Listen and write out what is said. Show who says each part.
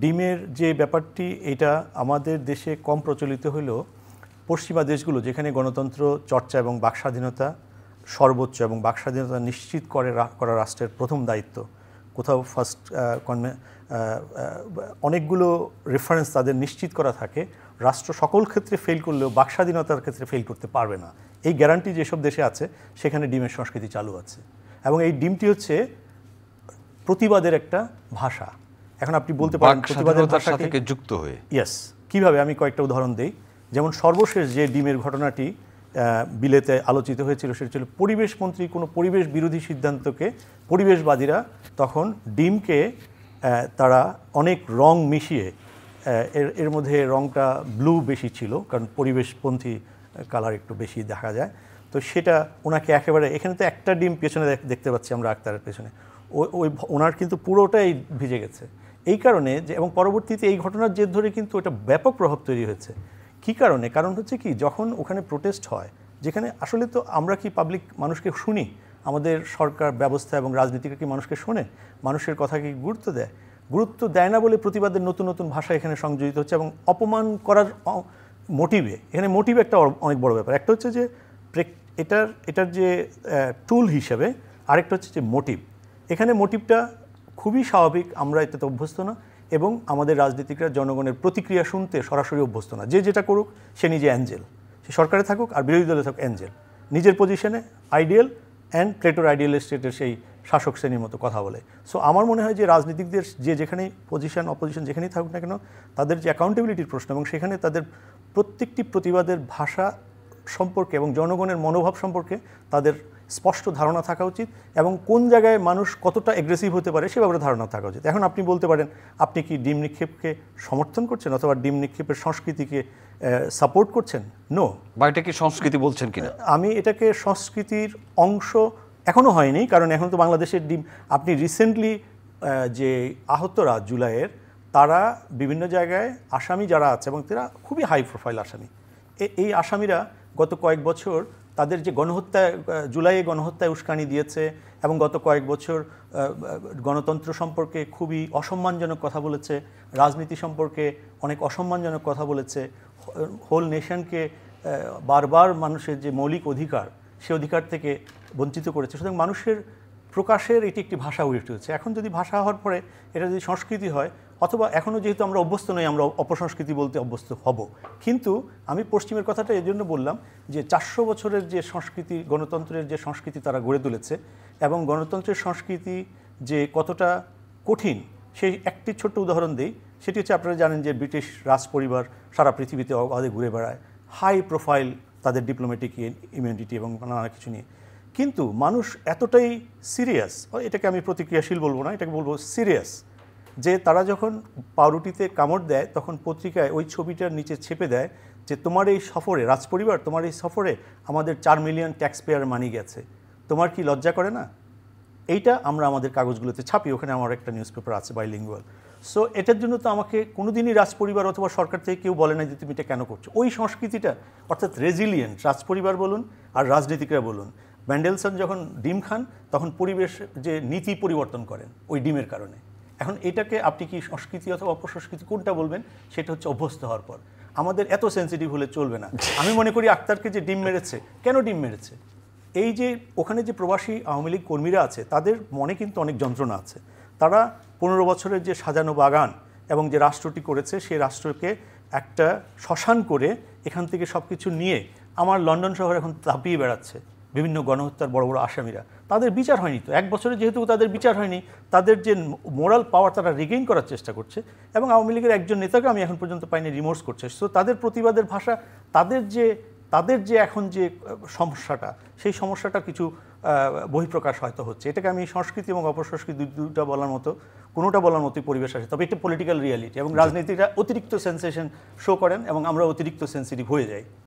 Speaker 1: ডিমের যে ব্যাপারটি এটা আমাদের দেশে কম প্রচলিত হলেও পশ্চিমা দেশগুলো যেখানে গণতন্ত্র চর্চা এবং বাকস্বাধীনতা সর্বোচ্চ এবং বাকস্বাধীনতা নিশ্চিত করা রাষ্ট্রের প্রথম দায়িত্ব, কোথাও ফার্স্ট অনেকগুলো রেফারেন্স তাদের নিশ্চিত করা থাকে, রাষ্ট্র সকল ক্ষেত্রে ফেল করলেও বাকস্বাধীনতার ক্ষেত্রে ফেল করতে পারবে না, এই গ্যারান্টি যেসব দেশে আছে সেখানে ডিমের সংস্কৃতি চালু আছে। এবং এই ডিমটি হচ্ছে প্রতিবাদের একটা ভাষা। এখন আপনি বলতে পারেন প্রতিবাদের ভাষা থেকে যুক্ত হয়ে, ইয়েস, কিভাবে? আমি কয়েকটা উদাহরণ দেই। যেমন সর্বশেষ যে ডিমের ঘটনাটি বিলেতে আলোচিত হয়েছিল সেটা ছিল পরিবেশ মন্ত্রী কোনো পরিবেশ বিরোধী সিদ্ধান্তকে পরিবেশবাদীরা তখন ডিমকে তারা অনেক রং মিশিয়ে, এর মধ্যে রংটা ব্লু বেশি ছিল কারণ পরিবেশপন্থী কালার একটু বেশি দেখা যায়, তো সেটা ওনাকে একেবারে, এখানে তো একটা ডিম পেছনে দেখতে পাচ্ছি আমরা আক্তারের পেছনে, ওই ওনার কিন্তু পুরোটাই ভিজে গেছে। এই কারণে যে, এবং পরবর্তীতে এই ঘটনার জের ধরে কিন্তু এটা ব্যাপক প্রভাব তৈরি হয়েছে। কী কারণে? কারণ হচ্ছে কি, যখন ওখানে প্রোটেস্ট হয়, যেখানে আসলে তো আমরা কি পাবলিক মানুষকে শুনি, আমাদের সরকার ব্যবস্থা এবং রাজনীতিকে কি মানুষকে শোনে, মানুষের কথা কি গুরুত্ব দেয় না বলে প্রতিবাদের নতুন নতুন ভাষা এখানে সংযোজিত হচ্ছে এবং অপমান করার মোটিভে, এখানে মোটিভ একটা অনেক বড় ব্যাপার। একটা হচ্ছে যে এটার যে টুল হিসেবে, আরেকটা হচ্ছে যে মোটিভ। এখানে মোটিভটা খুবই স্বাভাবিক, আমরা এটাতে অভ্যস্ত না এবং আমাদের রাজনীতিকরা জনগণের প্রতিক্রিয়া শুনতে সরাসরি অভ্যস্ত না। যে যেটা করুক সে নিজে অ্যাঞ্জেল, সে সরকারে থাকুক আর বিরোধী দলে থাকুক অ্যাঞ্জেল, নিজের পজিশনে আইডিয়াল অ্যান্ড প্লেটোর আইডিয়াল স্টেটের সেই শাসক শ্রেণীর মতো কথা বলে। সো আমার মনে হয় যে রাজনীতিকদের যে যেখানেই পজিশন অপোজিশন যেখানেই থাকুক না কেন, তাদের যে অ্যাকাউন্টেবিলিটির প্রশ্ন এবং সেখানে তাদের প্রত্যেকটি প্রতিবাদের ভাষা সম্পর্কে এবং জনগণের মনোভাব সম্পর্কে তাদের স্পষ্ট ধারণা থাকা উচিত এবং কোন জায়গায় মানুষ কতটা এগ্রেসিভ হতে পারে সে ব্যাপারে ধারণা থাকা উচিত। এখন আপনি বলতে পারেন আপনি কি ডিম নিক্ষেপকে সমর্থন করছেন অথবা ডিম নিক্ষেপের সংস্কৃতিকে সাপোর্ট করছেন? নো।
Speaker 2: বা এটা কি সংস্কৃতি বলছেন কিনা?
Speaker 1: আমি এটাকে সংস্কৃতির অংশ এখনও হয়নি, কারণ এখন তো বাংলাদেশের ডিম, আপনি রিসেন্টলি যে আহতরা জুলাইয়ের, তারা বিভিন্ন জায়গায় আসামি যারা আছে এবং তারা খুবই হাই প্রোফাইল আসামি, এই আসামিরা গত কয়েক বছর তাদের যে গণহত্যা, জুলাইয়ে গণহত্যায় উস্কানি দিয়েছে এবং গত কয়েক বছর গণতন্ত্র সম্পর্কে খুবই অসম্মানজনক কথা বলেছে, রাজনীতি সম্পর্কে অনেক অসম্মানজনক কথা বলেছে, হোল নেশনকে বারবার মানুষের যে মৌলিক অধিকার সে অধিকার থেকে বঞ্চিত করেছে। সুতরাং মানুষের প্রকাশের এটি একটি ভাষা হয়ে উঠেছে। এখন যদি ভাষা হওয়ার পরে এটা যদি সংস্কৃতি হয়, অথবা এখনও যেহেতু আমরা অভ্যস্ত নই, আমরা অপসংস্কৃতি বলতে অভ্যস্ত হব। কিন্তু আমি পশ্চিমের কথাটা এই জন্য বললাম যে 400 বছরের যে সংস্কৃতি, গণতন্ত্রের যে সংস্কৃতি তারা গড়ে তুলেছে এবং গণতন্ত্রের সংস্কৃতি যে কতটা কঠিন সেই একটি ছোট্ট উদাহরণ দিই। সেটি হচ্ছে, আপনারা জানেন যে ব্রিটিশ রাজপরিবার সারা পৃথিবীতে অবাধে ঘুরে বেড়ায়, হাই প্রোফাইল তাদের ডিপ্লোম্যাটিক ইমিউনিটি এবং নানা কিছু নিয়ে, কিন্তু মানুষ এতটাই সিরিয়াস, এটাকে আমি প্রতিক্রিয়াশীল বলবো না, এটাকে বলবো সিরিয়াস, যে তারা যখন পাউরুটিতে কামড় দেয় তখন পত্রিকায় ওই ছবিটার নিচে ছেপে দেয় যে তোমার এই সফরে, রাজপরিবার তোমার এই সফরে আমাদের 4 মিলিয়ন ট্যাক্স পেয়ার মানি গেছে, তোমার কি লজ্জা করে না? এইটা আমরা আমাদের কাগজগুলোতে ছাপি, ওখানে আমার একটা নিউজ পেপার আছে বাইলিঙ্গুয়াল। সো এটার জন্য তো আমাকে কোনোদিনই রাজপরিবার অথবা সরকার থেকে কেউ বলে না যে তুমি এটা কেন করছো। ওই সংস্কৃতিটা, অর্থাৎ রেজিলিয়েন্ট রাজপরিবার বলুন আর রাজনীতিকরা বলুন, ম্যান্ডেলসন যখন ডিম খান তখন পরিবেশ যে নীতি পরিবর্তন করেন ওই ডিমের কারণে। এখন এটাকে আপনি কি সংস্কৃতি অথবা অপসংস্কৃতি কোনটা বলবেন, সেটা হচ্ছে অভ্যস্ত হওয়ার পর। আমাদের এত সেন্সিটিভ হলে চলবে না। আমি মনে করি আক্তারকে যে ডিম মেরেছে, কেন ডিম মেরেছে? এই যে ওখানে যে প্রবাসী আওয়ামী লীগ কর্মীরা আছে তাদের মনে কিন্তু অনেক যন্ত্রণা আছে। তারা 15 বছরের যে সাজানো বাগান এবং যে রাষ্ট্রটি করেছে সেই রাষ্ট্রকে একটা শ্মশান করে এখান থেকে সব কিছু নিয়ে আমার লন্ডন শহর এখন তাপিয়ে বেড়াচ্ছে বিভিন্ন গণহত্যার বড় বড় আসামিরা। তাদের বিচার হয়নি তো, 1 বছরে যেহেতু তাদের বিচার হয়নি, তাদের যে মোরাল পাওয়ার তারা রিগেইন করার চেষ্টা করছে এবং আওয়ামী লীগের একজন নেতাকে আমি এখন পর্যন্ত পাইনি রিমোর্স করছে। সো তাদের প্রতিবাদের ভাষা, তাদের যে এখন যে সমস্যাটা, সেই সমস্যাটা কিছু বহিঃপ্রকাশ হয়তো হচ্ছে। এটাকে আমি সংস্কৃতি এবং অপসংস্কৃতি দুটা বলার মতো, কোনোটা বলার মতোই পরিবেশ আছে। তবে এটা পলিটিক্যাল রিয়ালিটি এবং রাজনীতিটা অতিরিক্ত সেন্সেশন শো করেন এবং আমরা অতিরিক্ত সেন্সিটিভ হয়ে যাই।